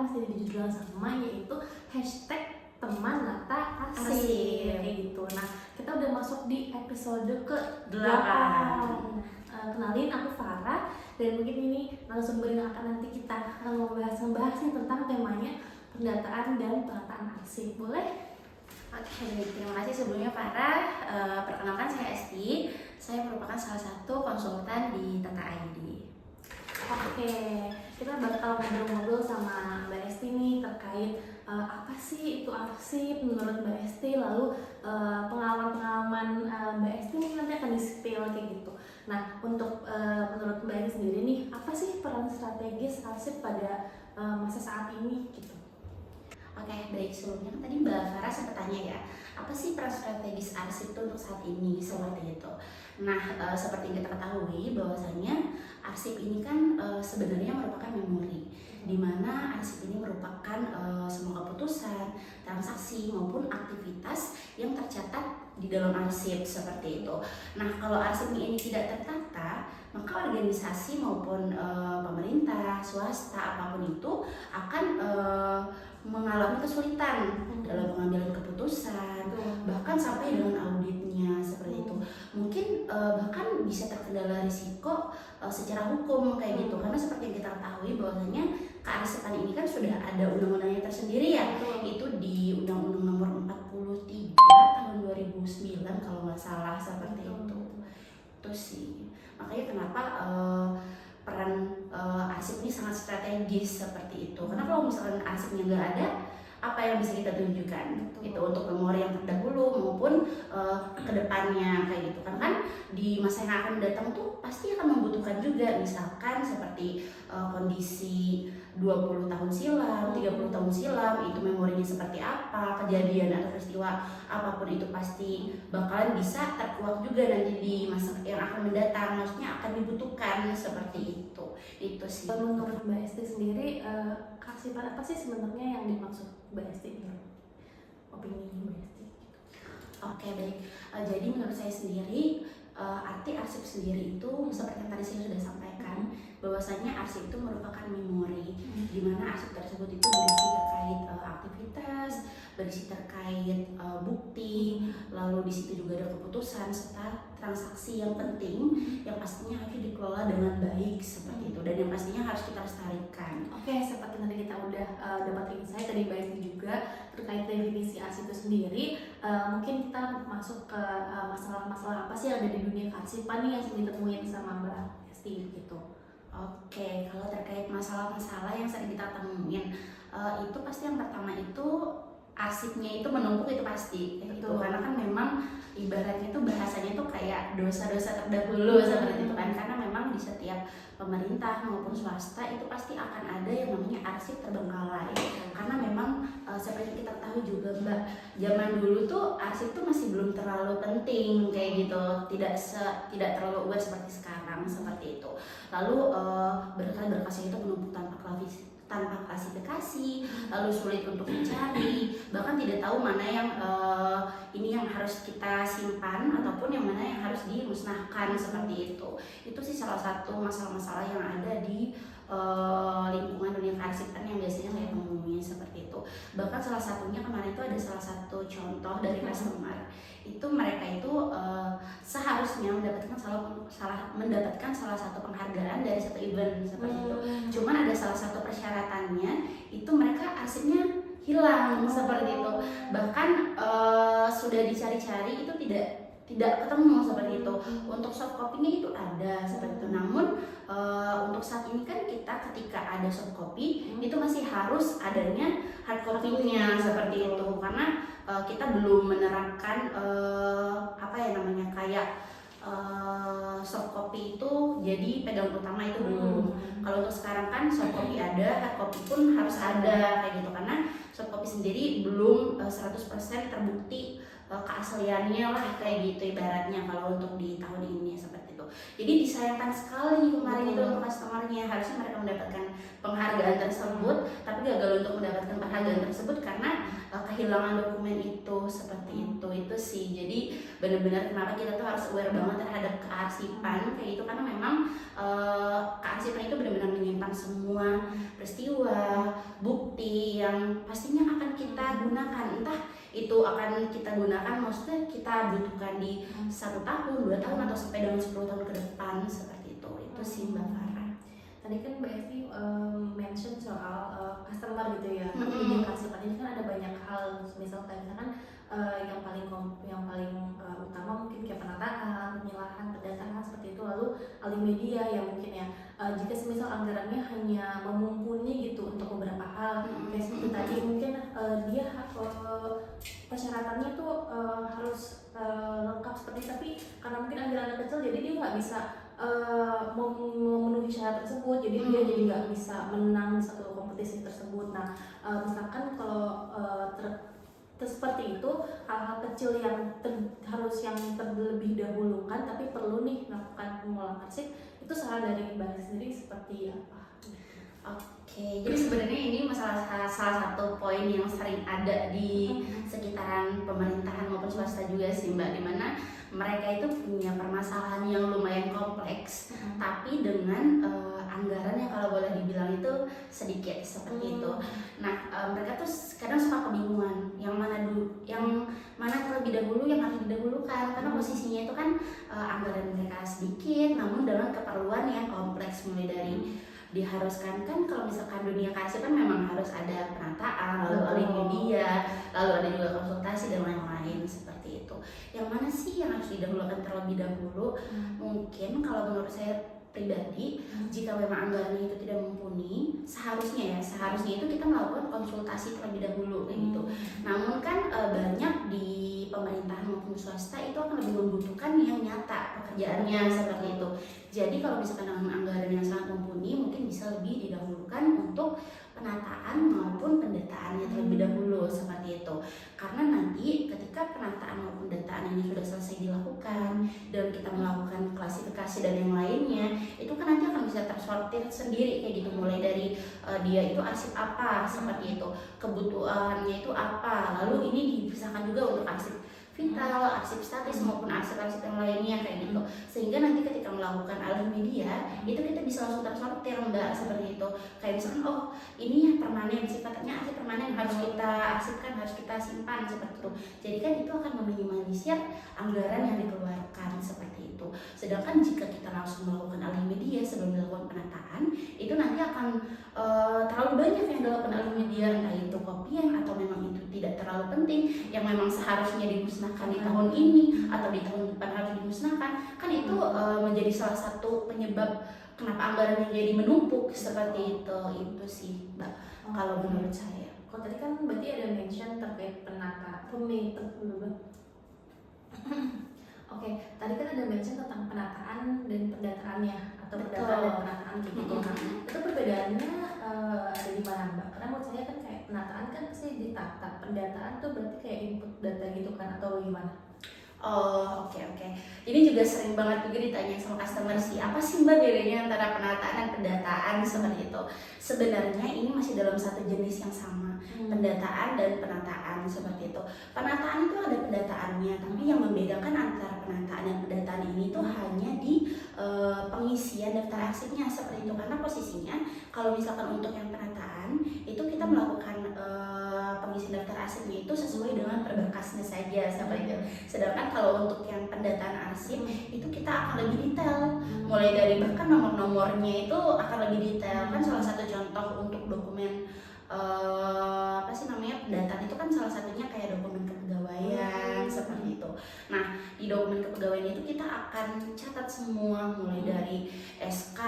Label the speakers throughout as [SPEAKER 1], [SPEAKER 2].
[SPEAKER 1] masih di judul yang sama, yaitu #teman data arsip kayak gitu. Nah, kita udah masuk di episode ke-8. Kenalin, aku Farah, dan mungkin ini narasumber yang akan nanti kita membahas tentang temanya pendataan dan penataan arsip. Boleh?
[SPEAKER 2] Oke, baik. Terima kasih sebelumnya Farah. Perkenalkan, saya Esti. Saya merupakan salah satu konsultan di Tata ID.
[SPEAKER 1] Oke, kita bakal ngobrol-ngobrol sama Mbak Esti nih terkait apa sih itu arsip menurut Mbak Esti, lalu pengalaman-pengalaman Mbak Esti mungkin nanti akan di-spill kayak gitu. Nah, untuk menurut Mbak Esti sendiri nih, apa sih peran strategis arsip pada masa saat ini gitu?
[SPEAKER 2] Oke, baik. Sebelumnya kan tadi Mbak Farah sempat tanya ya, apa sih peran strategis arsip itu untuk saat ini, seperti itu. Nah, seperti yang kita ketahui bahwasanya arsip ini kan sebenarnya merupakan memori, di mana arsip ini merupakan semua keputusan, transaksi maupun aktivitas yang tercatat di dalam arsip seperti itu. Nah, kalau arsip ini tidak tertata, maka organisasi maupun pemerintah, swasta, apapun itu akan mengalami kesulitan dalam pengambilan keputusan, bahkan sampai dengan auditnya seperti itu. Mungkin bahkan bisa terkendala risiko secara hukum kayak gitu, karena seperti yang kita ketahui bahwasanya kearsipan ini kan sudah ada undang-undangnya tersendiri ya. Itu di Undang-Undang Nomor 43 tahun 2009 kalau nggak salah seperti itu. Itu sih makanya kenapa peran arsip ini sangat strategis seperti itu, karena kalau misalkan arsipnya nggak ada, apa yang bisa kita tunjukkan itu untuk memori yang terdahulu maupun kedepannya kayak gitu kan di masa yang akan datang tuh pasti akan membutuhkan juga, misalkan seperti kondisi 20 tahun silam, 30 tahun silam, itu memorinya seperti apa, kejadian atau peristiwa apapun itu pasti bakalan bisa terkuak juga nanti di masa yang akan mendatang, maksudnya akan dibutuhkan seperti itu. Itu sih.
[SPEAKER 1] Menurut Mbak Esti sendiri, kearsipan apa sih sebenarnya yang dimaksud Mbak Esti? Opini Mbak Esti?
[SPEAKER 2] Oke, baik. Jadi menurut saya sendiri, arti arsip sendiri itu seperti yang tadi saya sudah sampaikan, bahwasanya arsip itu merupakan memori, di mana arsip tersebut itu berisi terkait aktivitas, berisi terkait bukti, lalu di situ juga ada keputusan serta transaksi yang penting yang pastinya harus dikelola dengan baik seperti itu, dan yang pastinya harus kita lestarikan.
[SPEAKER 1] Oke, seperti tadi kita udah dapat insight dari Mbak Esti juga terkait definisi arsip itu sendiri. Mungkin kita masuk ke masalah-masalah apa sih yang ada di dunia kearsipan nih yang sering ditemuin sama Mbak Esti gitu.
[SPEAKER 2] Oke, kalau terkait masalah-masalah yang sering kita temuin, itu pasti yang pertama itu arsipnya itu menumpuk, itu pasti itu, karena kan memang ibaratnya itu bahasanya tuh kayak dosa-dosa terdahulu seperti itu kan, karena memang di setiap pemerintah maupun swasta itu pasti akan ada yang namanya arsip terbengkalai, karena memang seperti kita tahu juga Mbak, zaman dulu tuh arsip tuh masih belum terlalu penting kayak gitu, tidak terlalu aware seperti sekarang seperti itu. Lalu berkas-berkas itu menumpuk tanpa klasifikasi, lalu sulit untuk dicari, bahkan tidak tahu mana yang ini yang harus kita simpan ataupun yang mana yang harus dimusnahkan seperti itu. Itu sih salah satu masalah-masalah yang ada di lingkungan dunia kearsipan yang biasanya saya temuin seperti itu. Bahkan salah satunya kemarin itu ada salah satu contoh dari customer, itu mereka itu seharusnya mendapatkan salah satu penghargaan dari satu event seperti itu. Cuman ada salah satu persyaratannya itu mereka arsipnya hilang seperti itu. Bahkan sudah dicari-cari itu tidak ketemu seperti itu. Untuk soft copy-nya itu ada seperti itu. Namun untuk saat ini kan kita ketika ada soft copy itu masih harus adanya hard copy-nya seperti itu, karena kita belum menerapkan apa ya namanya kayak soft copy itu jadi pegang utama itu belum. Kalau untuk sekarang kan soft copy ada, hard copy pun harus ada kayak gitu, karena soft copy sendiri belum 100% terbukti keasliannya lah kayak gitu ibaratnya kalau untuk di tahun ini seperti itu. itu. Jadi disayangkan sekali kemarin itu untuk customernya, harusnya mereka mendapatkan penghargaan tersebut, tapi gagal untuk mendapatkan penghargaan tersebut karena kehilangan dokumen itu seperti itu sih. Jadi benar-benar kenapa kita tuh harus aware banget terhadap kearsipan kayak gitu, karena memang kearsipan itu benar-benar menyimpan semua peristiwa, bukti yang pastinya akan kita gunakan, entah itu akan kita gunakan, maksudnya kita butuhkan di 1 tahun, 2 tahun, atau sampai dengan 10 tahun ke depan seperti itu sih Mbak Farah.
[SPEAKER 1] Tadi kan Mbak Esti mention soal customer gitu ya, di kearsipan ini kan ada banyak hal, misal kayak misalkan yang paling utama mungkin kayak penataan, pemilahan, pendataan seperti itu, lalu alih media yang mungkin ya jika semisal anggarannya hanya memumpuni gitu untuk beberapa hal, kayak seperti tadi mungkin dia persyaratannya tuh harus lengkap seperti, tapi karena mungkin anggarannya kecil jadi dia nggak bisa memenuhi syarat tersebut, jadi dia jadi nggak bisa menang di satu kompetisi tersebut. Nah, misalkan kalau seperti itu, hal-hal kecil yang harus yang terlebih dahulukan, tapi perlu nih melakukan pengolahan arsip, itu saran dari Mbak sendiri seperti apa?
[SPEAKER 2] Oke, jadi sebenarnya ini salah satu poin yang sering ada di sekitaran pemerintahan maupun swasta juga sih Mbak, dimana mereka itu punya permasalahan yang lumayan kompleks, tapi dengan anggaran yang kalau boleh dibilang itu sedikit seperti itu. Nah, mereka tuh kadang suka kebingungan yang mana terlebih dahulu yang harus didahulukan, karena posisinya itu kan anggaran mereka sedikit, namun dengan keperluan yang kompleks, mulai dari diharuskan kan kalau misalkan dunia kearsipan memang harus ada penataan, lalu alih media, lalu ada juga konsultasi dan lain-lain seperti itu. Yang mana sih yang harus didahulukan terlebih dahulu? Mungkin kalau menurut saya pribadi, jika memang anggarannya itu tidak mumpuni, seharusnya itu kita melakukan konsultasi terlebih dahulu kayak gitu. Namun kan banyak di pemerintahan maupun swasta itu akan lebih membutuhkan yang nyata pekerjaannya seperti itu. Jadi kalau misalkan dengan anggaran yang sangat mumpuni, mungkin bisa lebih didahulukan untuk penataan maupun pendataannya terlebih dahulu seperti itu. Karena nanti ketika penataan maupun pendataan ini sudah selesai dilakukan dan kita melakukan klasifikasi dan yang lainnya, itu kan nanti akan bisa tersortir sendiri kayak gitu, mulai dari dia itu arsip apa seperti itu, kebutuhannya itu apa, lalu ini dipisahkan juga untuk arsip vital, arsip statis maupun arsip-arsip yang lainnya kayak gitu, sehingga nanti ketika melakukan alih media itu kita bisa langsung tersortir Mbak seperti itu. Kayak misalkan ini ya permanen, sifatnya arsip permanen, harus kita arsipkan, harus kita simpan seperti itu. Jadi kan itu akan meminimalisir anggaran yang dikeluarkan seperti itu. Sedangkan jika kita langsung melakukan alih media sebelum melakukan penataan, itu nanti akan terlalu banyak yang dilakukan alih media, entah itu kopian atau memang itu tidak terlalu penting, yang memang seharusnya dimusnahkan di tahun ini atau di tahun depan harus dimusnahkan, kan itu menjadi salah satu penyebab kenapa anggaran yang jadi menumpuk seperti itu sih Mbak, kalau menurut saya.
[SPEAKER 1] Kalau tadi kan berarti ada mention terkait Oke, tadi kan ada mention tentang penataan dan pendataannya atau pendataan dan penataan gitu. Nah, itu perbedaannya ada di mana Mbak? Karena menurut saya kan kayak penataan kan pasti ditata, pendataan tuh berarti kayak input data gitu kan, atau gimana?
[SPEAKER 2] Oke. Ini juga sering banget juga ditanya sama customer sih, apa sih Mbak bedanya antara penataan dan pendataan seperti itu. Sebenarnya ini masih dalam satu jenis yang sama, pendataan dan penataan seperti itu. Penataan itu ada pendataannya, tapi yang membedakan antara penataan dan pendataan ini tuh hanya di pengisian daftar arsipnya seperti itu. Karena posisinya kalau misalkan untuk yang penataan itu kita melakukan pengisian daftar arsipnya itu sesuai dengan per berkasnya saja seperti itu. Sedangkan kalau untuk yang pendataan arsip itu kita akan lebih detail, mulai dari bahkan nomor-nomornya itu akan lebih detail. Kan salah satu contoh untuk dokumen pendataan itu kan salah satunya kayak dokumen kepegawaian seperti itu. Nah, di dokumen kepegawaian itu kita akan catat semua, mulai dari SK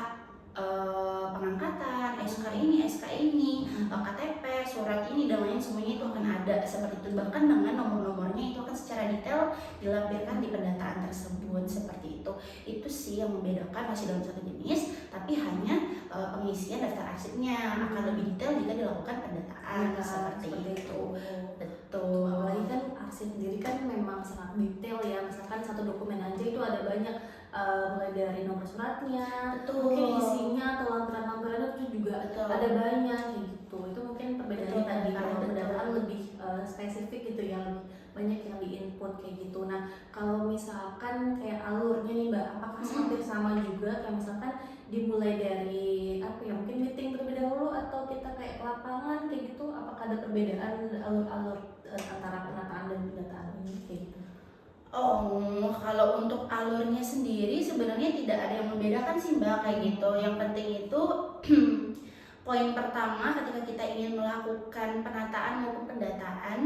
[SPEAKER 2] pengangkatan, SK ini, KTP, surat ini dan lain semuanya itu akan ada seperti itu. Bahkan dengan nomor-nomornya itu akan secara detail dilampirkan di pendataan tersebut seperti itu. Itu sih yang membedakan, masih dalam satu jenis, tapi hanya pengisian daftar arsipnya akan lebih detail jika dilakukan pendataan seperti itu. Betul.
[SPEAKER 1] Apalagi kan arsip sendiri kan memang sangat detail ya, misalkan satu dokumen aja itu ada banyak, mulai dari nomor suratnya,
[SPEAKER 2] Betul.
[SPEAKER 1] mungkin isinya atau lampiran-lampirannya itu juga
[SPEAKER 2] Betul.
[SPEAKER 1] ada banyak kayak gitu. Itu mungkin perbedaannya
[SPEAKER 2] Betul,
[SPEAKER 1] tadi,
[SPEAKER 2] Kak,
[SPEAKER 1] kalau
[SPEAKER 2] betul.
[SPEAKER 1] pendataan lebih spesifik gitu ya, lebih banyak yang di input kayak gitu. Nah kalau misalkan kayak alurnya nih Mbak, apakah hampir sama juga kayak misalkan dimulai dari apa ya, mungkin meeting terlebih dahulu atau kita kayak ke lapangan kayak gitu, apakah ada perbedaan alur-alur antara penataan dan pendataan ini kayak gitu?
[SPEAKER 2] Oh, kalau untuk alurnya sendiri sebenarnya tidak ada yang membedakan sih Mbak kayak gitu. Yang penting itu poin pertama ketika kita ingin melakukan penataan maupun pendataan,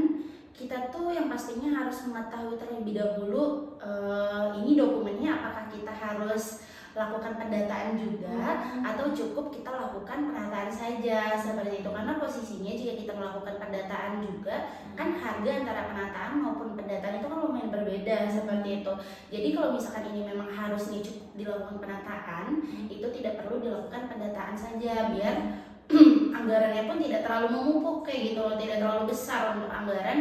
[SPEAKER 2] kita tuh yang pastinya harus mengetahui terlebih dahulu ini dokumennya apakah kita harus lakukan pendataan juga atau cukup kita lakukan penataan saja seperti itu. Karena posisinya jika kita melakukan pendataan juga kan harga antara penataan maupun pendataan itu kan lumayan berbeda seperti itu. Jadi kalau misalkan ini memang harusnya cukup dilakukan penataan, itu tidak perlu dilakukan pendataan saja biar anggarannya pun tidak terlalu menumpuk kayak gitu loh, tidak terlalu besar untuk anggaran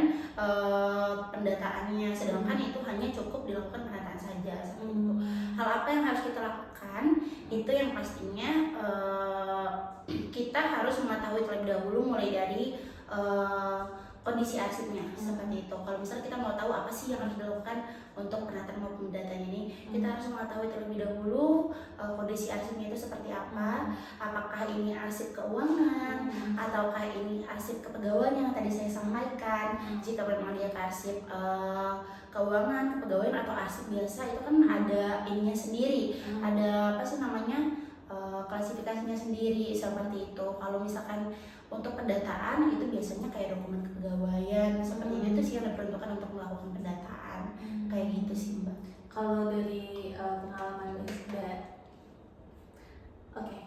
[SPEAKER 2] pendataannya, sedangkan itu hanya cukup dilakukan penataan saja seperti itu. Hal apa yang harus kita lakukan itu yang pastinya kita harus mengetahui terlebih dahulu mulai dari kondisi arsipnya seperti itu. Kalau misalnya kita mau tahu apa sih yang harus dilakukan untuk penataan maupun pendataan ini, kita harus mengetahui terlebih dahulu kondisi arsipnya itu seperti apa. Apakah ini arsip keuangan ataukah ini arsip kepegawaian yang tadi saya sampaikan. Jika memang dia arsip keuangan, kepegawaian atau arsip biasa itu kan ada ininya sendiri, ada apa sih namanya klasifikasinya sendiri seperti itu. Kalau misalkan untuk pendataan itu biasanya kayak dokumen kepegawaian seperti itu sih yang diperuntukkan untuk melakukan pendataan kayak gitu sih Mbak.
[SPEAKER 1] Kalau dari pengalaman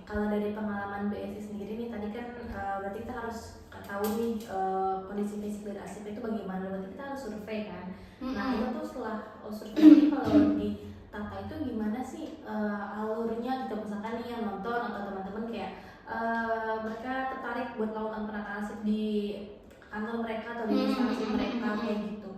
[SPEAKER 1] kalau dari pengalaman BSI sendiri nih tadi kan berarti kita harus tahu nih kondisi fisik dari arsip itu bagaimana, berarti kita harus survei kan. Nah itu tuh setelah survei ini kalau di tata itu gimana sih alurnya gitu, misalkan nih yang nonton atau teman-teman kayak mereka tertarik buat melakukan penataan arsip di kantor mereka atau di instansi mereka kayak gitu.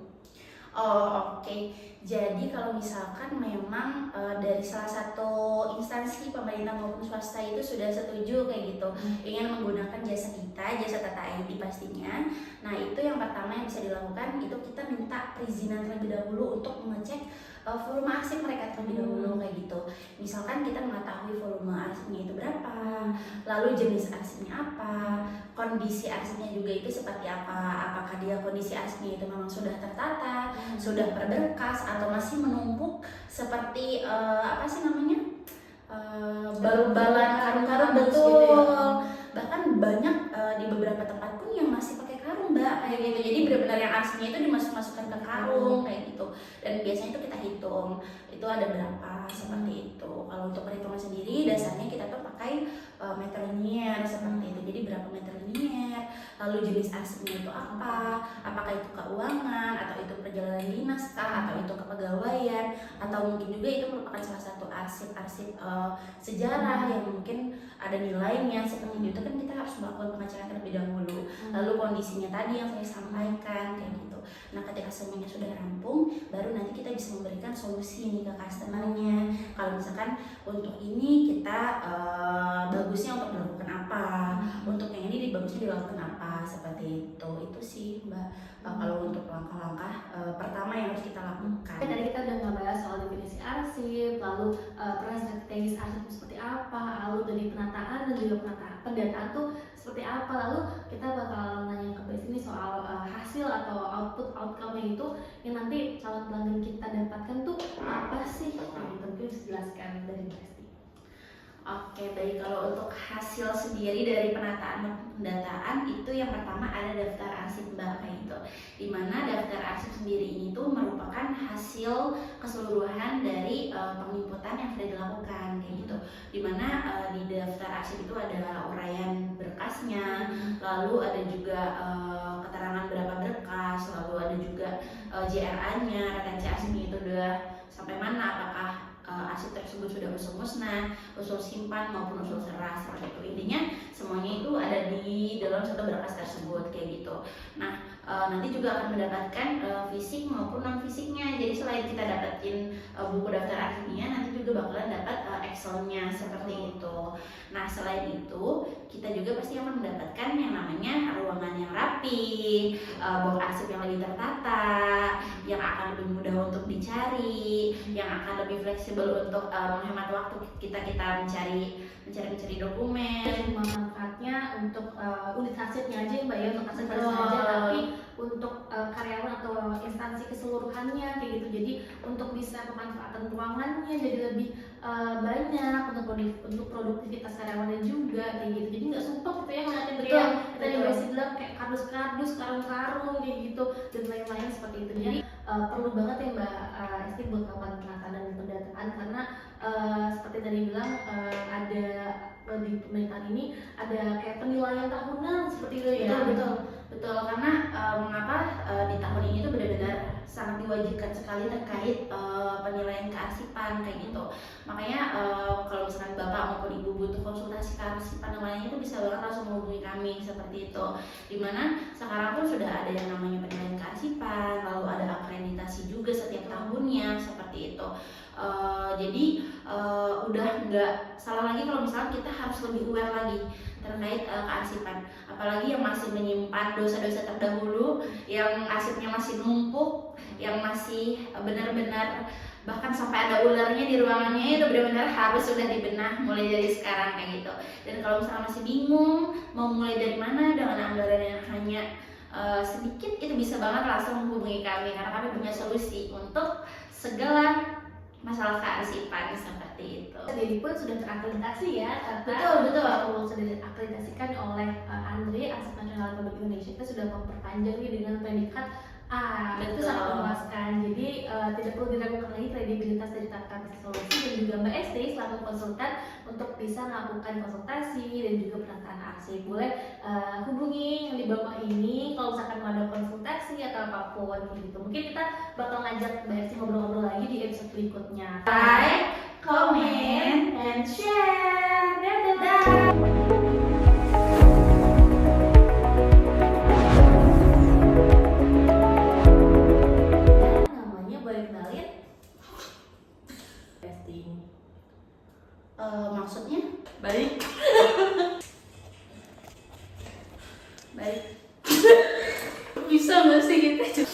[SPEAKER 2] Oh oke. Jadi kalau misalkan memang dari salah satu instansi pemerintah maupun swasta itu sudah setuju kayak gitu ingin menggunakan jasa kita, jasa Tata ID pastinya. Nah itu yang pertama yang bisa dilakukan itu kita minta perizinan terlebih dahulu untuk mengecek volume arsip mereka terlebih dahulu kayak gitu. Misalkan kita mengetahui volume arsipnya itu berapa, lalu jenis arsipnya apa, kondisi arsipnya juga itu seperti apa, apakah dia kondisi arsipnya itu memang sudah tertata, sudah berberkas atau masih menumpuk seperti apa sih namanya baru-balan karung-karung betul
[SPEAKER 1] gitu ya.
[SPEAKER 2] Bahkan banyak di beberapa tempat pun yang masih pakai karung Mbak kayak gitu. Jadi benar-benar yang arsipnya itu dimasukkan ke karung kayak gitu. Dan biasanya itu kita hitung itu ada berapa seperti itu. Kalau untuk perhitungan sendiri dasarnya kita tuh pakai meter linier seperti itu. Jadi berapa meter linier, lalu jenis arsipnya itu apa, apakah itu keuangan atau itu perjalanan dinas kah atau itu kepegawaian atau mungkin juga itu merupakan salah satu arsip-arsip sejarah yang mungkin ada nilainya seperti itu kan kita harus melakukan pengecekan terlebih dahulu. Lalu kondisinya tadi yang saya sampaikan kayak gitu. Nah ketika semuanya sudah rampung baru nanti kita bisa memberikan solusi nih ke customernya. Kalau misalkan untuk ini kita bagusnya untuk dilakukan apa, untuk yang ini bagusnya dilakukan apa seperti itu sih Mbak. Kalau untuk langkah-langkah pertama yang harus kita lakukan.
[SPEAKER 1] Tadi kita udah ngebahas soal definisi arsip, lalu peran strategis arsip seperti apa, lalu dari penataan dan juga pendataan tuh seperti apa, lalu kita bakal nanya ke Mbak ini soal hasil atau outcome-nya itu yang nanti calon pelanggan kita dapatkan tuh apa sih? Nah, itu mungkin bisa dijelaskan dari Mbak Esti.
[SPEAKER 2] Oke, baik. Kalau untuk hasil sendiri dari penataan dan pendataan itu yang pertama ada daftar arsip Mbak kayak gitu. Dimana daftar arsip sendiri ini tuh merupakan hasil keseluruhan dari penginputan yang sudah dilakukan kayak gitu. Dimana di daftar arsip itu ada uraian berkasnya, lalu ada juga keterangan berapa berkas, lalu ada juga JRA-nya, retensi arsipnya itu udah sampai mana, apakah arsip tersebut sudah usul musnah, usul simpan maupun usul serah seperti itu. Intinya semuanya itu ada di dalam satu berkas tersebut kayak gitu. Nah nanti juga akan mendapatkan fisik maupun non fisiknya. Jadi selain kita dapetin buku daftar arsipnya, nanti juga bakalan dapat Excelnya seperti itu. Nah selain itu kita juga pasti akan mendapatkan yang namanya ruangan yang rapi, box arsip yang lebih tertata, yang akan lebih mudah untuk dicari, yang akan lebih fleksibel untuk menghemat waktu kita mencari dokumen.
[SPEAKER 1] Cuma manfaatnya untuk unit arsipnya aja Mbak ya, untuk arsip
[SPEAKER 2] Betul.
[SPEAKER 1] aja, tapi untuk karyawan atau instansi keseluruhannya kayak gitu. Jadi untuk bisa pemanfaatan ruangannya jadi lebih banyak untuk produktivitas karyawannya juga kayak gitu. Jadi nggak sumpah gitu ya ngeliatin
[SPEAKER 2] Betul,
[SPEAKER 1] kayak tadi
[SPEAKER 2] betul.
[SPEAKER 1] Mbak bilang kayak kardus-kardus, karung-karung kayak gitu dan lain-lain seperti itu. Jadi perlu banget ya Mbak Esti buat melakukan penataan dan pendataan karena seperti tadi bilang ada di pemerintahan ini ada kayak penilaian tahunan seperti itu ya.
[SPEAKER 2] Betul karena mengapa di tahun ini tuh benar-benar sangat diwajibkan sekali terkait penilaian kearsipan kayak gitu. Makanya kalau misalkan Bapak maupun Ibu butuh konsultasi kearsipan yang lainnya itu bisa banget langsung menghubungi kami seperti itu. Dimana sekarang pun sudah ada yang namanya penilaian kearsipan, lalu ada akreditasi juga setiap tahunnya seperti itu. Jadi udah nggak salah lagi kalau misalnya kita harus lebih aware lagi terkait kearsipan, apalagi yang masih menyimpan dosa-dosa terdahulu, yang arsipnya masih numpuk, yang masih benar-benar bahkan sampai ada ularnya di ruangannya, itu benar-benar harus sudah dibenah mulai dari sekarang kayak gitu. Dan kalau misalnya masih bingung mau mulai dari mana dengan anggaran yang hanya sedikit, itu bisa banget langsung menghubungi kami karena kami punya solusi untuk segala masalah kearsipan seperti itu.
[SPEAKER 1] Jadi pun sudah terakreditasi ya,
[SPEAKER 2] Betul.
[SPEAKER 1] Sudah diakreditasikan oleh Andre, Arsip Nasional Republik Indonesia. Kita sudah memperpanjangnya dengan predikat A. Itu
[SPEAKER 2] Betul.
[SPEAKER 1] sangat memuaskan. Jadi tidak perlu diragukan lagi kredibilitas dari Tata Solusi dan juga Mbak Esti selaku konsultan untuk bisa melakukan konsultasi dan juga penataan arsip. Boleh hubungi yang di bawah ini kalau misalkan mau ada konsultasi atau apapun gitu. Mungkin kita bakal ngajak Mbak Esti ngobrol-ngobrol lagi di episode berikutnya.
[SPEAKER 2] Like, comment, and share. Dadah.
[SPEAKER 1] Namanya boleh kenalin? Esti.
[SPEAKER 2] Maksudnya?
[SPEAKER 1] Baik.
[SPEAKER 2] Baik.
[SPEAKER 1] Bisa nggak sih kita?